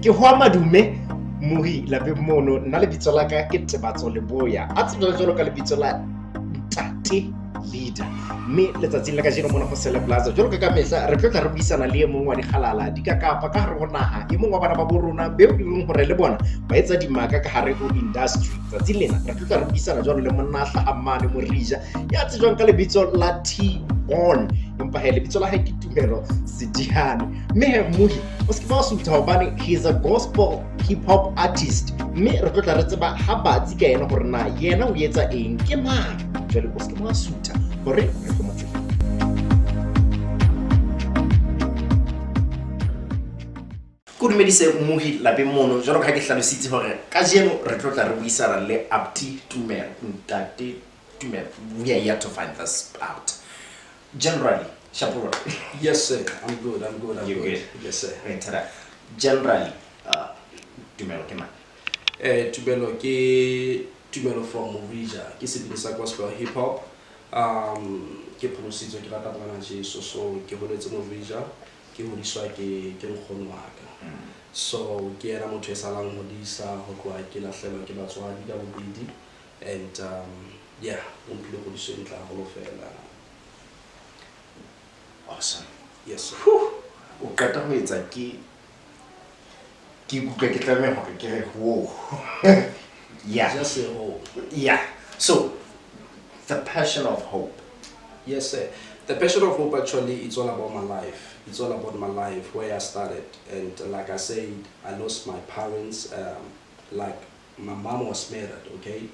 ke hwa madume Morija Lesotho nna lebitso la ka ke Tebatso Leboya a tsebang jwalo ka lebitso la ntate leader mme letsatsing la kajeno mona ho Celeblaza jwalo ka mehla re tlo tla re buisana le mong wa dikgalala di ka kapa ka hare ho naha mong wa bana ba borona beo leng hore le bona ba etsa dimaka ka hare ho industry tsatsing lena re tlo tla re buisana jwalo le monahla a mane Morija ya tsejwang ka lebitso la T-Born empa he lebitso la hae ke Tumelo Seliane mme he Morija o se ke ba sutha hobane he is a gospel hip hop artist mme re tlo tla re tseba ha batsi ka yena hore na yena o etsa eng ke mang jwale o se ke ba sutha hore re go motse ko dumedise Morija Lesotho jwalo ka ke hlalositse hore ka jeno re tlo tla re buisana le Tumelo ntate Tumelo. We are here to find this out. Generally, Shapura. Yes, sir. I'm good. You're good. Yes, sir. Generally, Tumelo ke mang? Tumelo ke Tumelo from Morija. Ke sebedisa gospel hip hop. Ke producer ke rata bana Jesu so ke holetse Morija. Ke hodiswa ke nkgono wa ka. So ke era motho e salang hodisa ho tloha ke lahlelwa ke batswadi ka bobedi and yeah, umphile hodiswa ntla ho fela. Awesome. Yes, sir. O qeta ho etsa ke ikutlwa ke tlameha hore ke re ho. Yeah. Just say hope. Yeah. So the passion of hope. Yes, sir. The passion of hope actually it's all about my life. It's all about my life, where I started, and like I said, I lost my parents. Like my mom was murdered, okay,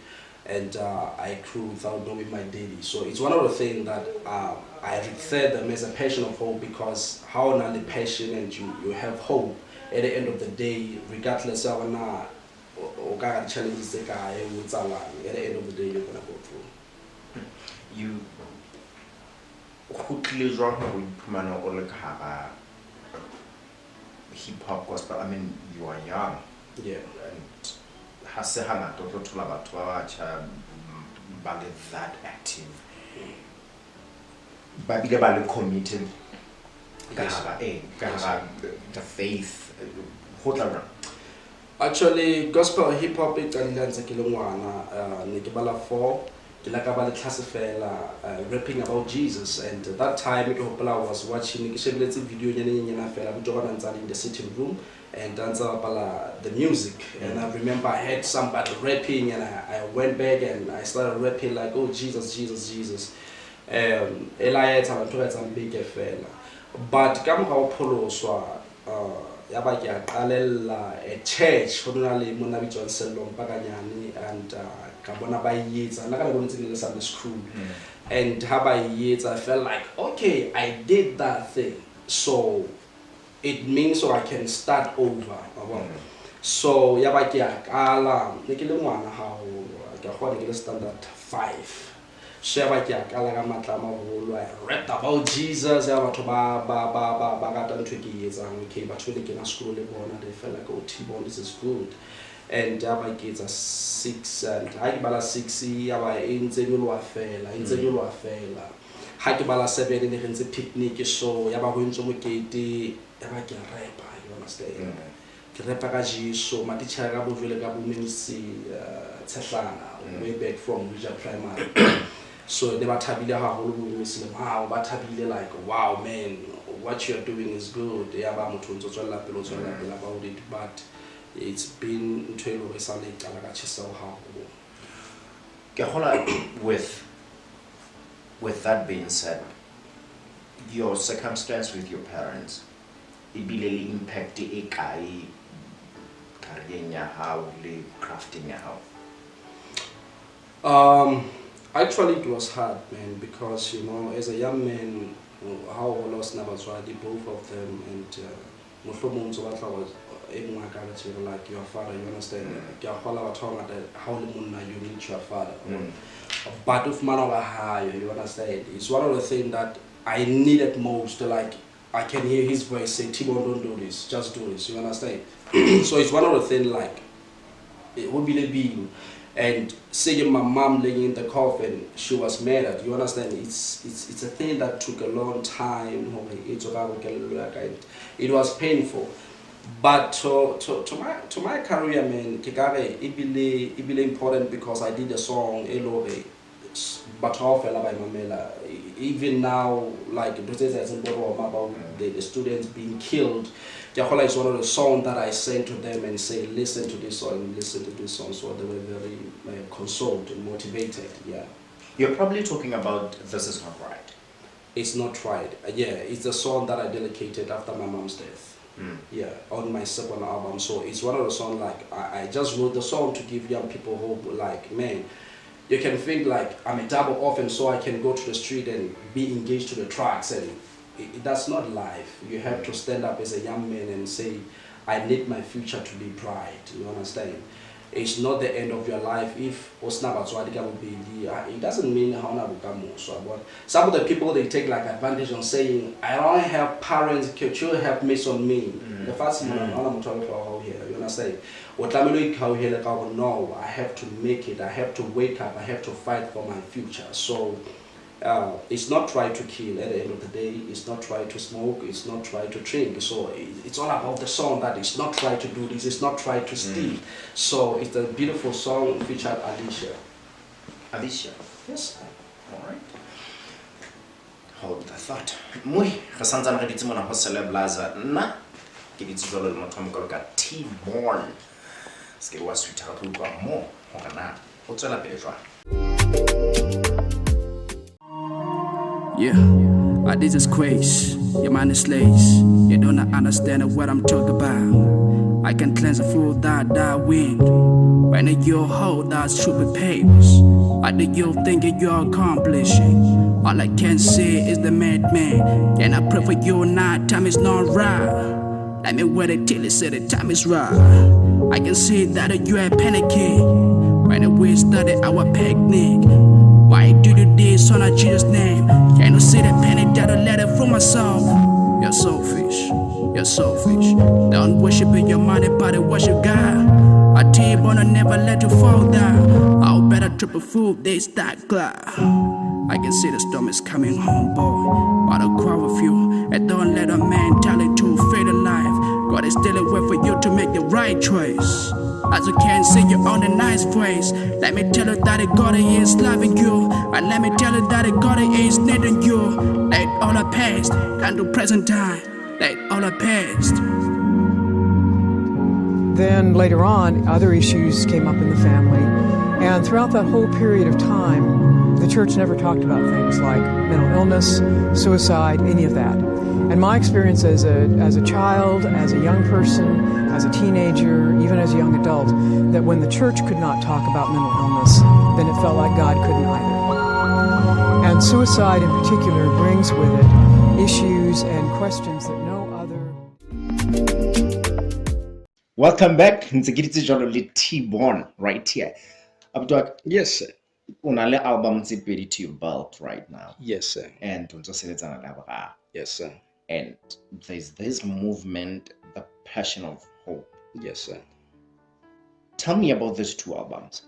and I grew without knowing my daddy. So it's one of the things that I refer them as a passion of hope, because how not the passion and you have hope at the end of the day, regardless of what challenges at the end of the day you're gonna go through. You quickly wrong Pumano or like hip hop gospel. I mean, you are young. Yeah. And Hasehana to that active. But be committed. The faith. Actually, gospel hip hop it and Nikibala 4. Rapping about Jesus, and at that time I was watching a video in the sitting room and dance the music, and I remember I heard somebody rapping and I went back and I started rapping like, oh Jesus, Jesus, Jesus. But come how Polo a church and Kabona by years and I went to the Sunday school and how by years I felt like okay, I did that thing, so it means so I can start over. So yabakia ala nikilumwana how I standard 5. Shabakia kala matlama I read about Jesus years and came back to the school and they felt like oh T-Born, this is good. And my kids are 6 and I bala 6 yaba inzelo afela bala 7 in the picnic so yaba go ntse mo kete yaba ke rapper, you understand ke rapper ka Jesu ma teacher ka bojwele ka bomenisi tshehlana way back from Morija primary. So they were tabile haholo bomenisi wow ba tabile like wow man, what you are doing is good yaba motho ntse tswela pelo about it, but it's been with that being said, your circumstance with your parents, it really impacted a guy how crafting how. Actually it was hard, man, because you know as a young man how I lost Nabazwadi, both of them, and like your father, you understand? How you meet your father. But if man over high, you understand? It's one of the things that I needed most. Like I can hear his voice say, T-Born, don't do this, just do this, you understand? So it's one of the things like it would be the being. And seeing my mom laying in the coffin, she was murdered. You understand? It's a thing that took a long time. It was painful. But to my career, man, kikare it be important because I did a song Elore, but how fella by Mamela. Even now, like it says about the students being killed. Jahola is one of the songs that I sent to them and say, listen to this song, listen to this song. So they were very consoled and motivated. Yeah. You're probably talking about This Is Not Right. It's not right. Yeah, it's the song that I dedicated after my mom's death. Yeah, on my second album. So it's one of the songs like I just wrote the song to give young people hope. Like, man, you can think like I'm a double orphan, so I can go to the street and be engaged to the tracks, and that's not life. You have to stand up as a young man and say, I need my future to be bright. You understand? It's not the end of your life. If it doesn't mean how but some of the people they take like advantage on saying I don't have parents you have miss on me. The first thing I'm talking about here, you understand? No, I have to make it, I have to wake up, I have to fight for my future. So it's not try to kill at the end of the day, it's not try to smoke, it's not try to drink. So it's all about the song that it's not try to do this, it's not try to steal. So it's a beautiful song featured Alicia. Alicia? Yes. Alright. Hold the thought. Moi, re santsane re ditse mona ho Celeblaza. Nna ke ditse jwalo le motho a mokalo ka T-Born. Ske wa sweeter ka utlwa mo hore na o tswela pele jwang. Yeah, this is crazy. Your mind is lazy. You don't understand what I'm talking about. I can cleanse a fool that wind. When you hold that stupid papers, what do you think you're accomplishing? All I can see is the madman. And I pray for you now, time is not right. Let me wait until it said the time is right. I can see that you are panicking. When we started our picnic, why do you do this on a Jesus name? Can you see the penny that I let it from myself? You're selfish, you're selfish. Don't worship in your money, but worship God. I tell you, but I never let you fall down. I'll better triple fool this that glad. I can see the storm is coming home, boy. But I'll cry with you, and don't let a man tell it to fade alive. God is still a way for you to make the right choice. As you can see, you're on the nice place. Let me tell you that God is loving you. And let me tell you that God is needing you. Let all the past come to present time. Let all the past. Then later on, other issues came up in the family. And throughout that whole period of time, the church never talked about things like mental illness, suicide, any of that. And my experience as a child, as a young person, as a teenager, even as a young adult, that when the church could not talk about mental illness, then it felt like God couldn't either. And suicide in particular brings with it issues and questions that no other... Welcome back. Ntse ke ditse jwalo le T-Born right here. Abdwak, Yes, sir. una le album tse pedi to your belt right now. Yes, sir. And o ntse o sebetsana le ba. Yes, sir. And there's this movement, the passion of hope. Yes, sir. Tell me about these two albums.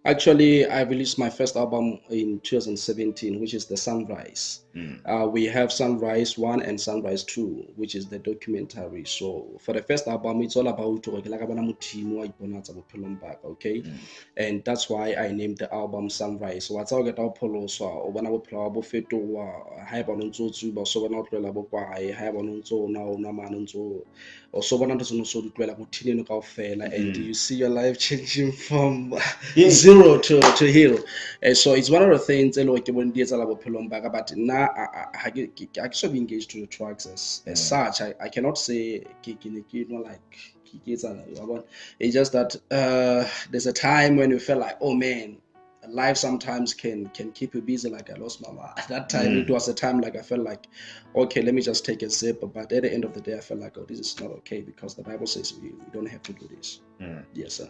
Actually, I released my first album in 2017, which is The Sunrise. We have Sunrise 1 and Sunrise 2, which is the documentary. So for the first album, it's all about okay? And that's why I named the album Sunrise. What's all get up so when I would play about Feto, have on so so when I about why have on so now Naman so or so one doesn't so to and you see your life changing from zero to hero. And so it's one of the things like when there's a lot of back, but now I actually be engaged to the tracks as such. I cannot say like it's just that there's a time when you feel like, oh man, life sometimes can keep you busy. Like I lost my mom at that time. It was a time like I felt like, okay, let me just take a sip, but at the end of the day I felt like, oh, this is not okay, because the Bible says we don't have to do this. Yes, sir.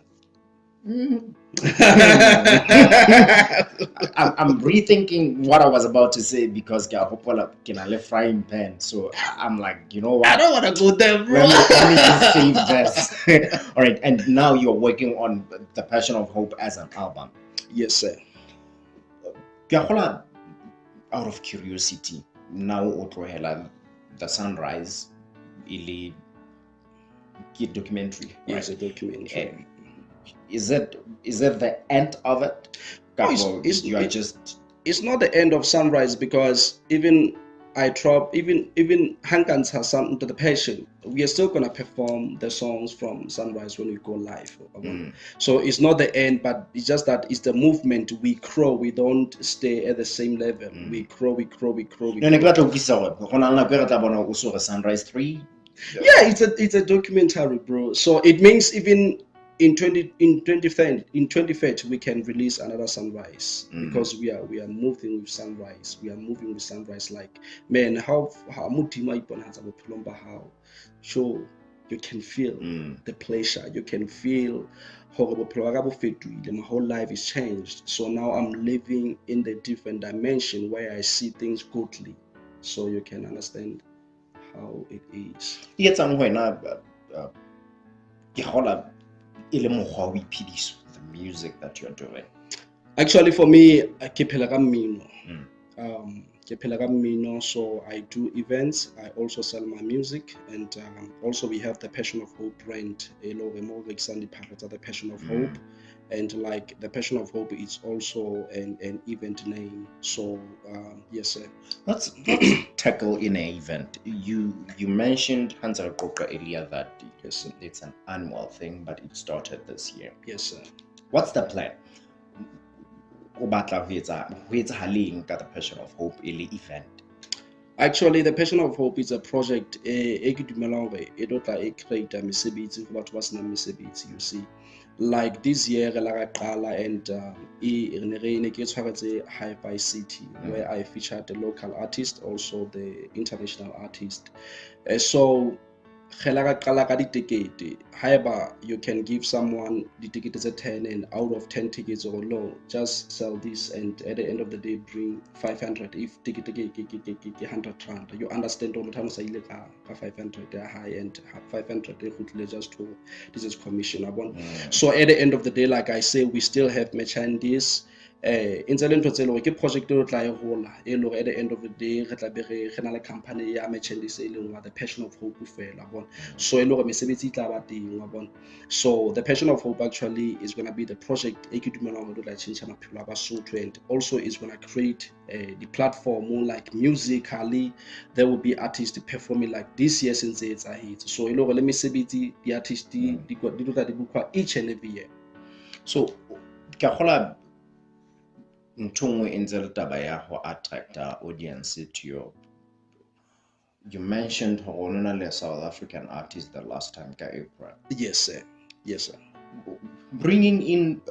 I'm rethinking what I was about to say, because can I left frying pan, so I'm like, you know what, I don't want to go there, bro. let me just save this. All right, and now you're working on The Passion of Hope as an album. Yes, sir. Out of curiosity, now The Sunrise, ili documentary. Yes, a documentary. Is it the end of it? It's not the end of Sunrise, because even I drop, even Hankans has something to the passion. We are still gonna perform the songs from Sunrise when we go live. So it's not the end, but it's just that it's the movement. We grow. We don't stay at the same level. We grow. Sunrise 3. Yeah, it's a documentary, bro. So it means even in 2030 we can release another Sunrise, because we are moving with Sunrise. We are moving with Sunrise. Like, man, how sure you can feel the pleasure. You can feel my whole life is changed. So now I'm living in the different dimension where I see things goodly. So you can understand how it is. The music that you're doing. Actually, for me, so I do events. I also sell my music, and also we have the Passion of Hope brand. The Passion of Hope, and like the Passion of Hope is also an event name. So yes, sir. Let's tackle in an event. You mentioned Hansa Koka earlier that yes, it's an annual thing, but it started this year. Yes, sir. What's the plan? The Passion of Hope event. Actually, the Passion of Hope is a project. You see, like this year, and Hi-Fi City, where I featured the local artist, also the international artist. So you can give someone the tickets at 10, and out of 10 tickets or low, just sell this, and at the end of the day bring 500. If ticket 100 rand, you understand all the time 500 high and 500 just to this is commission. So at the end of the day, like I say, we still have merchandise. In the project at the end of the day a company merchandise the Passion of Hope. So the Passion of Hope actually is going to be the project, and also is going to create the platform like musically. There will be artists performing like this year since it's a hit. So let me say the artists each and every year. So attract our audience to your. You mentioned South African artist the last time, April. Yes, sir. Yes, sir. Bringing in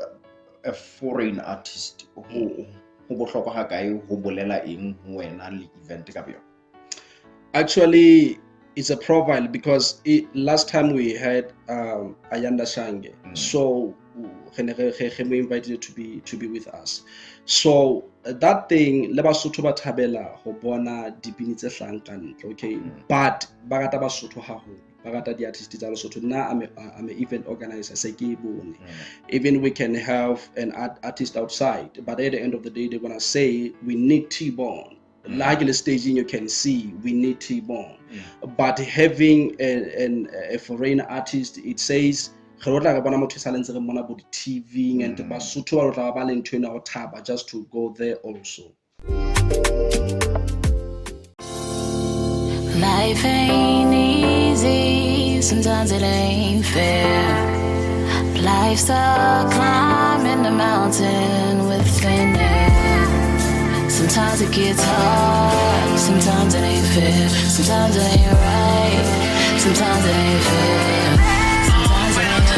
a foreign artist who actually it's a profile, because last time we had Ayanda Shange, so we invited to be with us. So that thing Lebasotho ba thabela ho bona dipini tse hlankang, okay, but bagata Basotho haholo, bagata di artists tsa Lesotho. Now I'm an event organizer. Even we can have an artist outside, but at the end of the day they're gonna say we need T-Bone. Largely staging, you can see we need T-Bone, but having a foreign artist, it says TV and just to go there also. Life ain't easy, sometimes it ain't fair. Life's a climbing the mountain with thin air. Sometimes it gets hard, sometimes it ain't fair. Sometimes it ain't right, sometimes it ain't fair. Sometimes it ain't right.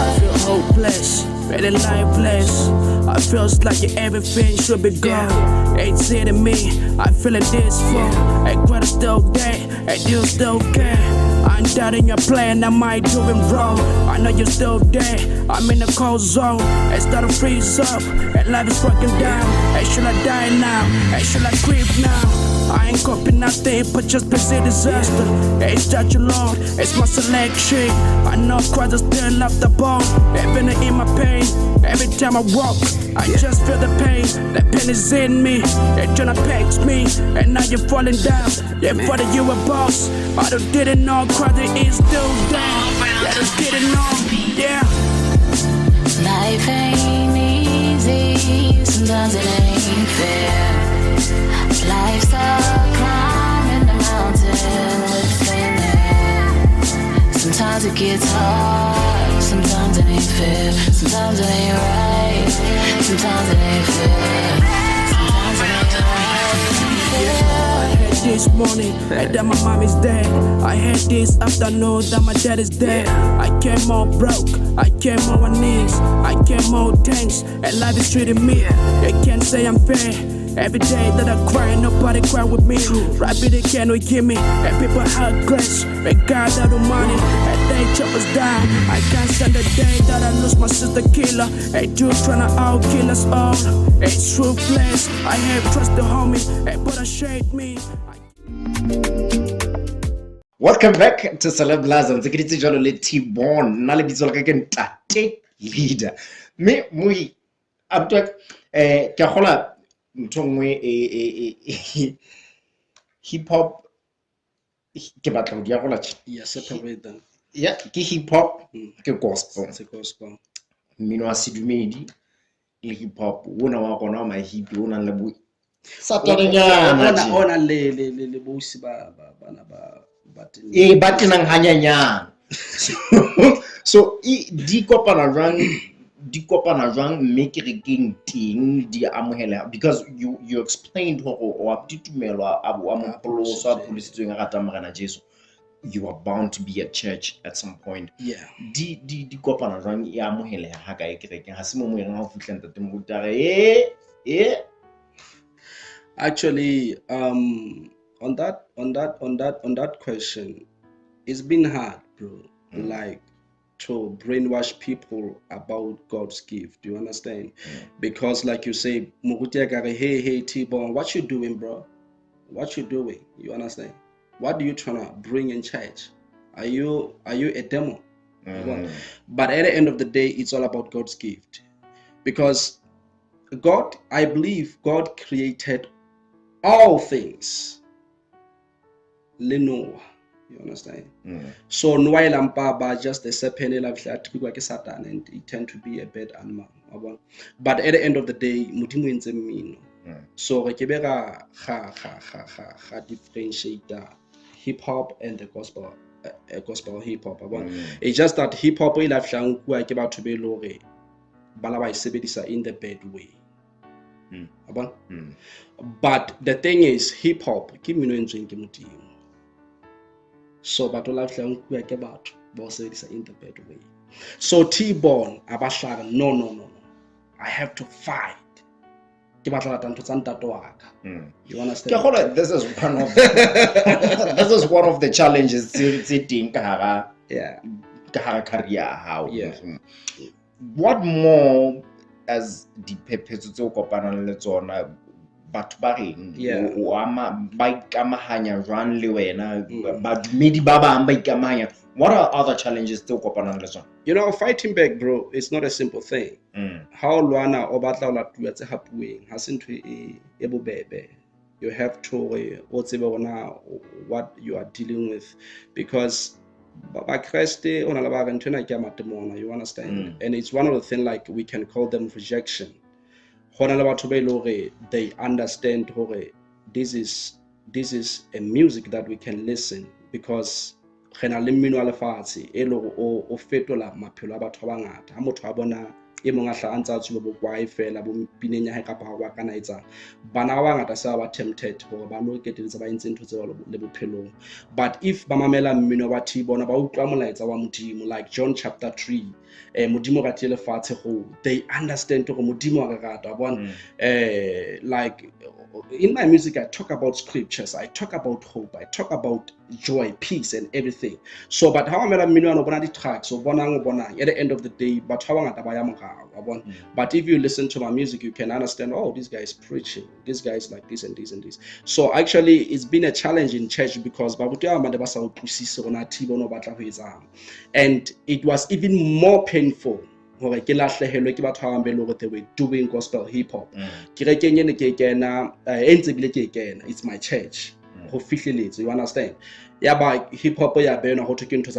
I feel hopeless, really lifeless. I feel like everything should be gone. It's hitting me, I feel it this full. I gotta still there, and you still care. I'm doubting your plan, am I doing wrong? I know you're still there, I'm in a cold zone. It's starting to freeze up, and life is broken down. And should I die now? And should I creep now? I ain't copying nothing but just basic disaster. It's judge Lord, it's my selection. I know Christ is still up the ball, even in my pain. Every time I walk, I just feel the pain. The pain is in me, it tryna pace me. And now you're falling down, yeah, for the you a boss. I don't didn't know Christ is still down. Yeah, just didn't know, yeah. Life ain't easy, sometimes it ain't fair. Life's a climb in the mountain within it. Sometimes it gets hard, sometimes it ain't fair. Sometimes it ain't right, sometimes it ain't fair. Sometimes it ain't right. I heard this morning that my mom is dead. I heard this afternoon that my dad is dead. I came all broke, I came on my knees, I came all tense, and life is treating me. They can't say I'm fair. Every day that I cry, nobody cry with me. Rapid they cannot hear me, and people hug glass. They got out of money, and they chop us down. I can't stand the day that I lose my sister killer. Hey, dude tryna out kill us all. It's ruthless. I have trust the homie, hey, but I shade me. Welcome back to Celeblaza. Ntse ke ditse jalo le T-Bone. Nna le bitso la ka ke Ntate Leader. Me Morija Lesotho ke a gola ntho nngwe hip hop ke batla go di gola Yeah, separate them. yeah ke hip hop ke gospel. It's a gospel. Mmino wa sedumedi le hip hop wona wa gona wa mahip wona le bo satarenyana Ona le bosi ba bana ba ba tenang hanyanyana. So di kopana jwang mme ke re keng ting di amohela, because you explained ho wa Tumelo a mo poloso a polisitsweng a rata morena Jesu. You are bound to be at church at some point. Yeah. Di kopana jwang e amohela ha ka e kerekeng ha se mo moeng ha o fitla ntate motare Actually, on that question, it's been hard, bro. Like to brainwash people about God's gift. Do you understand? Because, like you say, hey T-Bone, what you doing, bro? What you doing? You understand? What do you trying to bring in church? Are you a demo? But at the end of the day, it's all about God's gift, because God, I believe God created all things. Leno, you understand? So Noah Lampaba just a sepene like Satan, and he tend to be a bad animal. But at the end of the day, Mutimu in Zemino. So Rekebera ha differentiate hip hop and the gospel hip hop. It's just that hip hop is like about to be lore. Balawa is in the bad way. But the thing is, hip hop, give me no drinking. So, but all life long we about boss is in the bad way. So T-Bone, Abashar, no. I have to fight. You understand? This is one of this is one of the challenges sitting career how. What more as the pepes to kopana le tsona batho ba reng o ama ba ikamahanya jwang le wena badumedi ba bang ba ikamahanya? What are other challenges to kopana le tsona? You know, fighting back, bro, it's not a simple thing. How Luana or Batla la tuetse hapuing hasn't e bobebe. You have to what you are dealing with, because you understand? And it's one of the things, like we can call them rejection. They understand this is a music that we can listen, because e mong a tla antsa tsuba bo kwae fela bo pineng ya hae kapa wa kana etsang bana ba ngata sa ba tempted hore ba lo keteletsa ba entse ntho tse le bophelong. But if ba mamela mmino wa T-Bone ba utlwa molaetsa wa Modimo, like John chapter 3, Modimo ratile lefatshe go, they understand hore Modimo a rata bona. Like in my music, I talk about scriptures, I talk about hope, I talk about joy, peace, and everything. So, but how am I the tracks? So, at the end of the day, but how but if you listen to my music, you can understand, oh, this guy is preaching, this guy is like this and this and this. So, actually, it's been a challenge in church because and it was even more painful. They were doing gospel hip hop. It's my church. You understand? Yeah, but hip hop, yeah, how to get into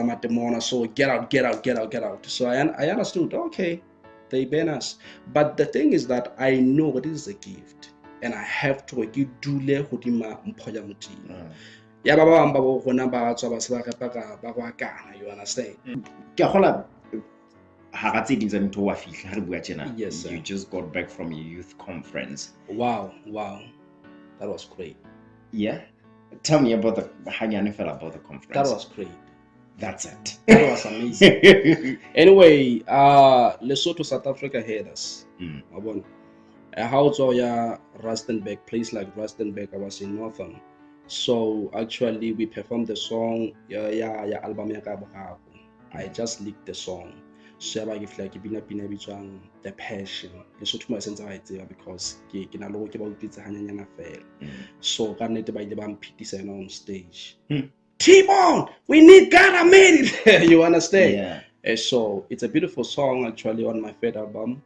so get out. So I understood, okay, they ban us. But the thing is that I know what is a gift, and I have to do yeah, you understand? Yes, sir. You just got back from your youth conference. Wow, that was great. Yeah, tell me about how you felt about the conference. That was great. That's it. That was amazing. Anyway, Lesotho, South Africa had us. How Rustenburg, place like Rustenburg, I was in Northern. So actually we performed the song album I just leaked the song. So I give like the passion. Lesotho mo sense I because ke na lo ke ba utitse hanyanyana fela. So ka nnete ba ile ba mphitisa on stage. T-Bone, we need God, I made it. You understand? Yeah. So it's a beautiful song actually on my third album.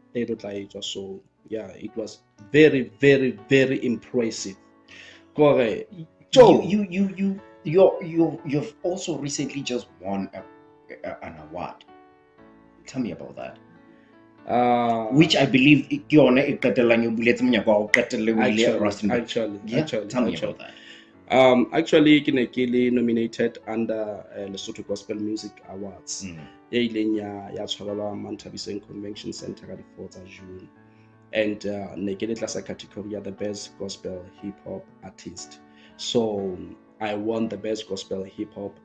So yeah, it was very, very, very impressive. You've also recently just won an award. Tell me about that. Which I believe actually, tell me about that. Actually, Kinekili nominated under Lesotho Gospel Music Awards. Mantabisen Convention Center at the 4th of June. And Negele Class category the best gospel hip hop artist. So I won the best gospel hip hop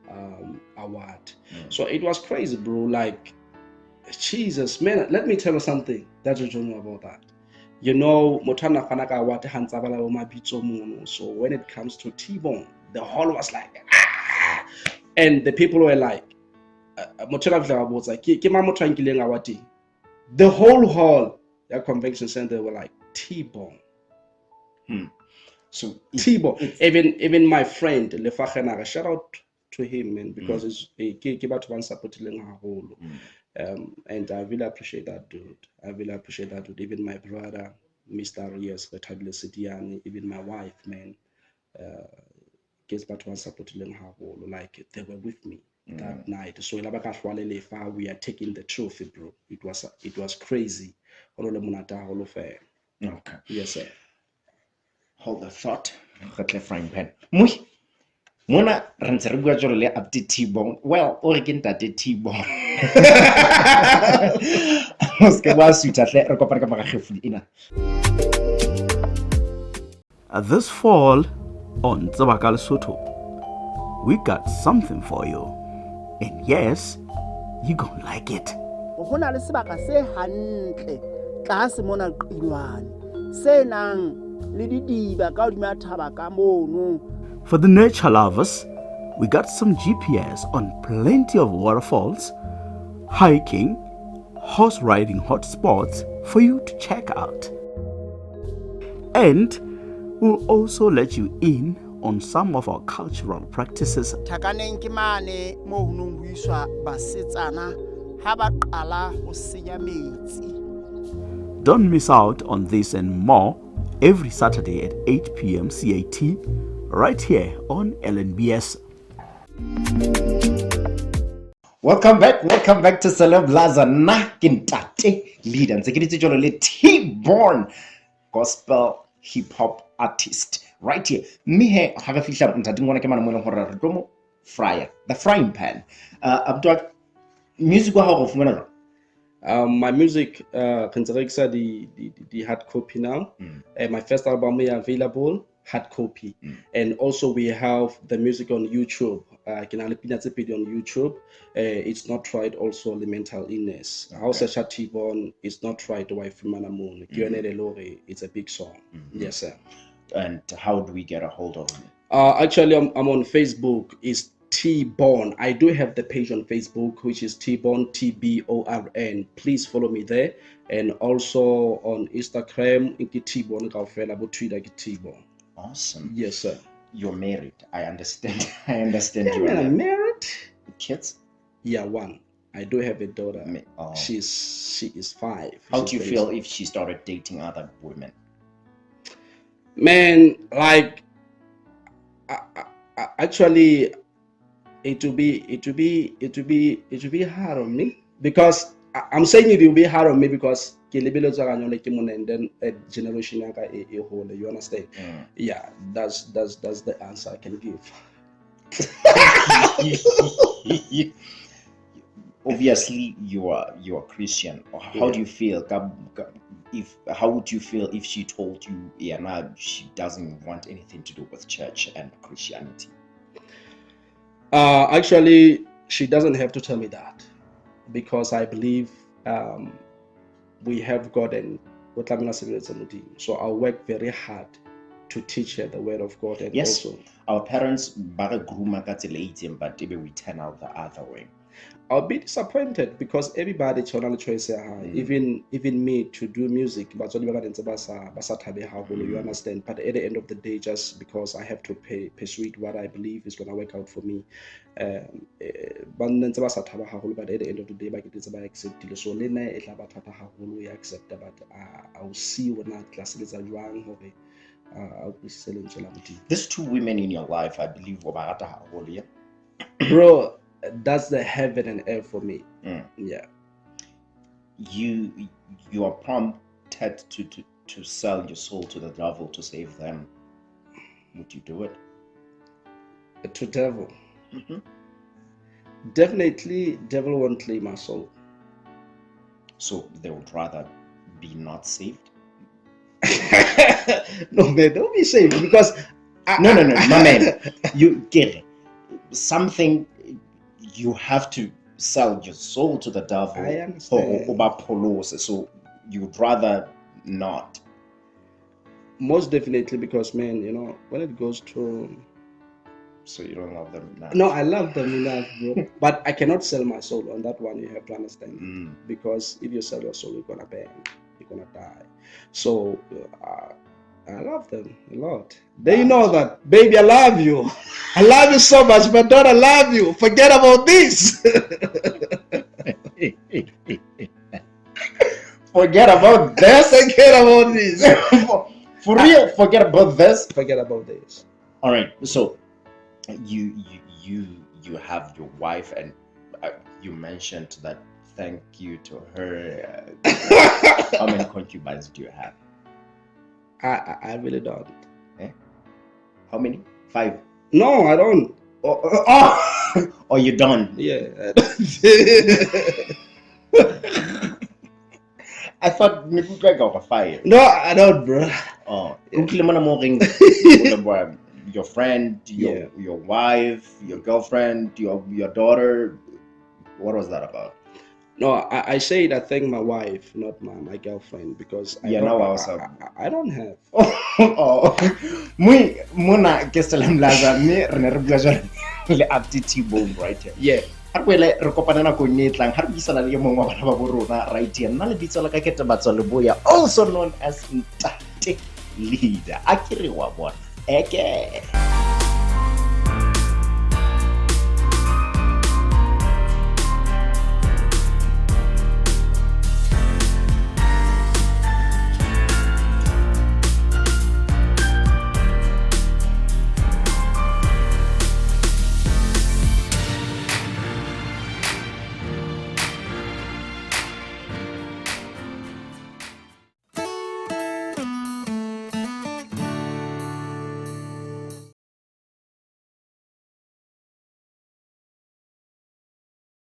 award. So it was crazy, bro. Like, Jesus, man, let me tell you something that you don't know about that. You know, so when it comes to T-Bone, the hall was like, ah! And the people were like, the whole hall, the convention center, were like, T-Bone. So T-Bone. Even my friend, Lefachenara, shout out to him, man, because it's a about one supporting her whole. And I really appreciate that dude. Even my brother, Mr. Rias, Seliane, even my wife, man, gets back to one supporting her whole. Like they were with me that night. So we are taking the trophy, bro. It was crazy. Okay. Yes, sir. Hold the thought. Frying pan. Mona rentse re bua jalo le up to T-Bone. Well, o re ke ntate T-Bone. Moske wa suita tle re kopana ka magagefu ina. This fall on Tsebaka Lesotho, we got something for you. And yes, you gonna like it. Go na le sebaka se hantle tlase mona qilwane se nang le didiba ka hodima thaba ka mono. For the nature lovers, we got some GPS on plenty of waterfalls, hiking, horse riding hotspots for you to check out. And we'll also let you in on some of our cultural practices. Thakaneng ke mane mo hunong buiswa basetsana ha ba qala ho senya metsi. Don't miss out on this and more every Saturday at 8 p.m. CAT, right here on LNBS. Welcome back to Celeblaza. Na kintate leader. Nsekitse jolo le T-Bone gospel hip hop artist right here. Me he ha ga fihla ntate ngwana ke mana mo leng hore re tlo fryer, the frying pan. Abdul, music wa go fumana. My music, the hard copy now. My first album is available hard copy, and also we have the music on YouTube. On YouTube. It's not tried. Also, the mental illness. Also, T-Bone is not tried. Wife from Manamoon. It's a big song. Yes, sir. And how do we get a hold of it? Actually, I'm on Facebook. It's T-Born. I do have the page on Facebook, which is T-Born, T-B-O-R-N. Please follow me there. And also on Instagram, T-Born, Twitter, T-Born. Awesome. Yes, sir. You're married. I understand. I understand Yeah, you man, are I'm married. Kids? Yeah, one. I do have a daughter. Oh. She is 5. How do you feel if she started dating other women? Man, like, actually, it will be hard on me because I'm saying it will be hard on me because and then a generation a whole. You understand? Yeah, that's the answer I can give. Obviously, you are Christian. How do you feel? How would you feel if she told you, yeah, now she doesn't want anything to do with church and Christianity? Actually, she doesn't have to tell me that because I believe we have God and so I'll work very hard to teach her the word of God. And yes, also our parents grew but maybe we turn out the other way. I'll be disappointed because everybody choice even me to do music, but you understand. But at the end of the day, just because I have to persuade what I believe is gonna work out for me, but at the end of the day, it's about accepting. So accept, but I'll see when that class is wrong. These 2 women in your life, I believe, bro. That's the heaven and earth for me. Yeah. You are prompted to sell your soul to the devil to save them. Would you do it? To devil? Definitely, devil won't claim my soul. So they would rather be not saved? No, man, don't be saved because no, my man. You get it. Something. You have to sell your soul to the devil. I understand. So you'd rather not. Most definitely, because man, when it goes to. So you don't love them enough? No, I love them enough, bro. But I cannot sell my soul on that one. You have to understand, because if you sell your soul, you're gonna burn. You're gonna die. So I love them a lot. They know that, baby, I love you. I love you so much, but don't I love you. Forget about this. Forget about this. Forget about this. For real, forget about this. Forget about this. All right. So you have your wife, and you mentioned that. Thank you to her. How many concubines do you have? I really don't. How many? 5? No, I don't. Oh, you don't? Yeah. I thought you got 5. No, I don't, bro. Oh, your friend, your wife, your girlfriend, your daughter. What was that about? No, I said I thank my wife, not my girlfriend, because I don't have. Oh, Muna ke Celeblaza me re ne re bua jwale le Ep22 right here. Yeah. Ha re boele re kopana nako e tlang ha re buisana le mongwe wa bana ba bo rona right here. Nna le bitso la ka ke Ep22, also known as Ntate Leader. Akere wa bona. Eke.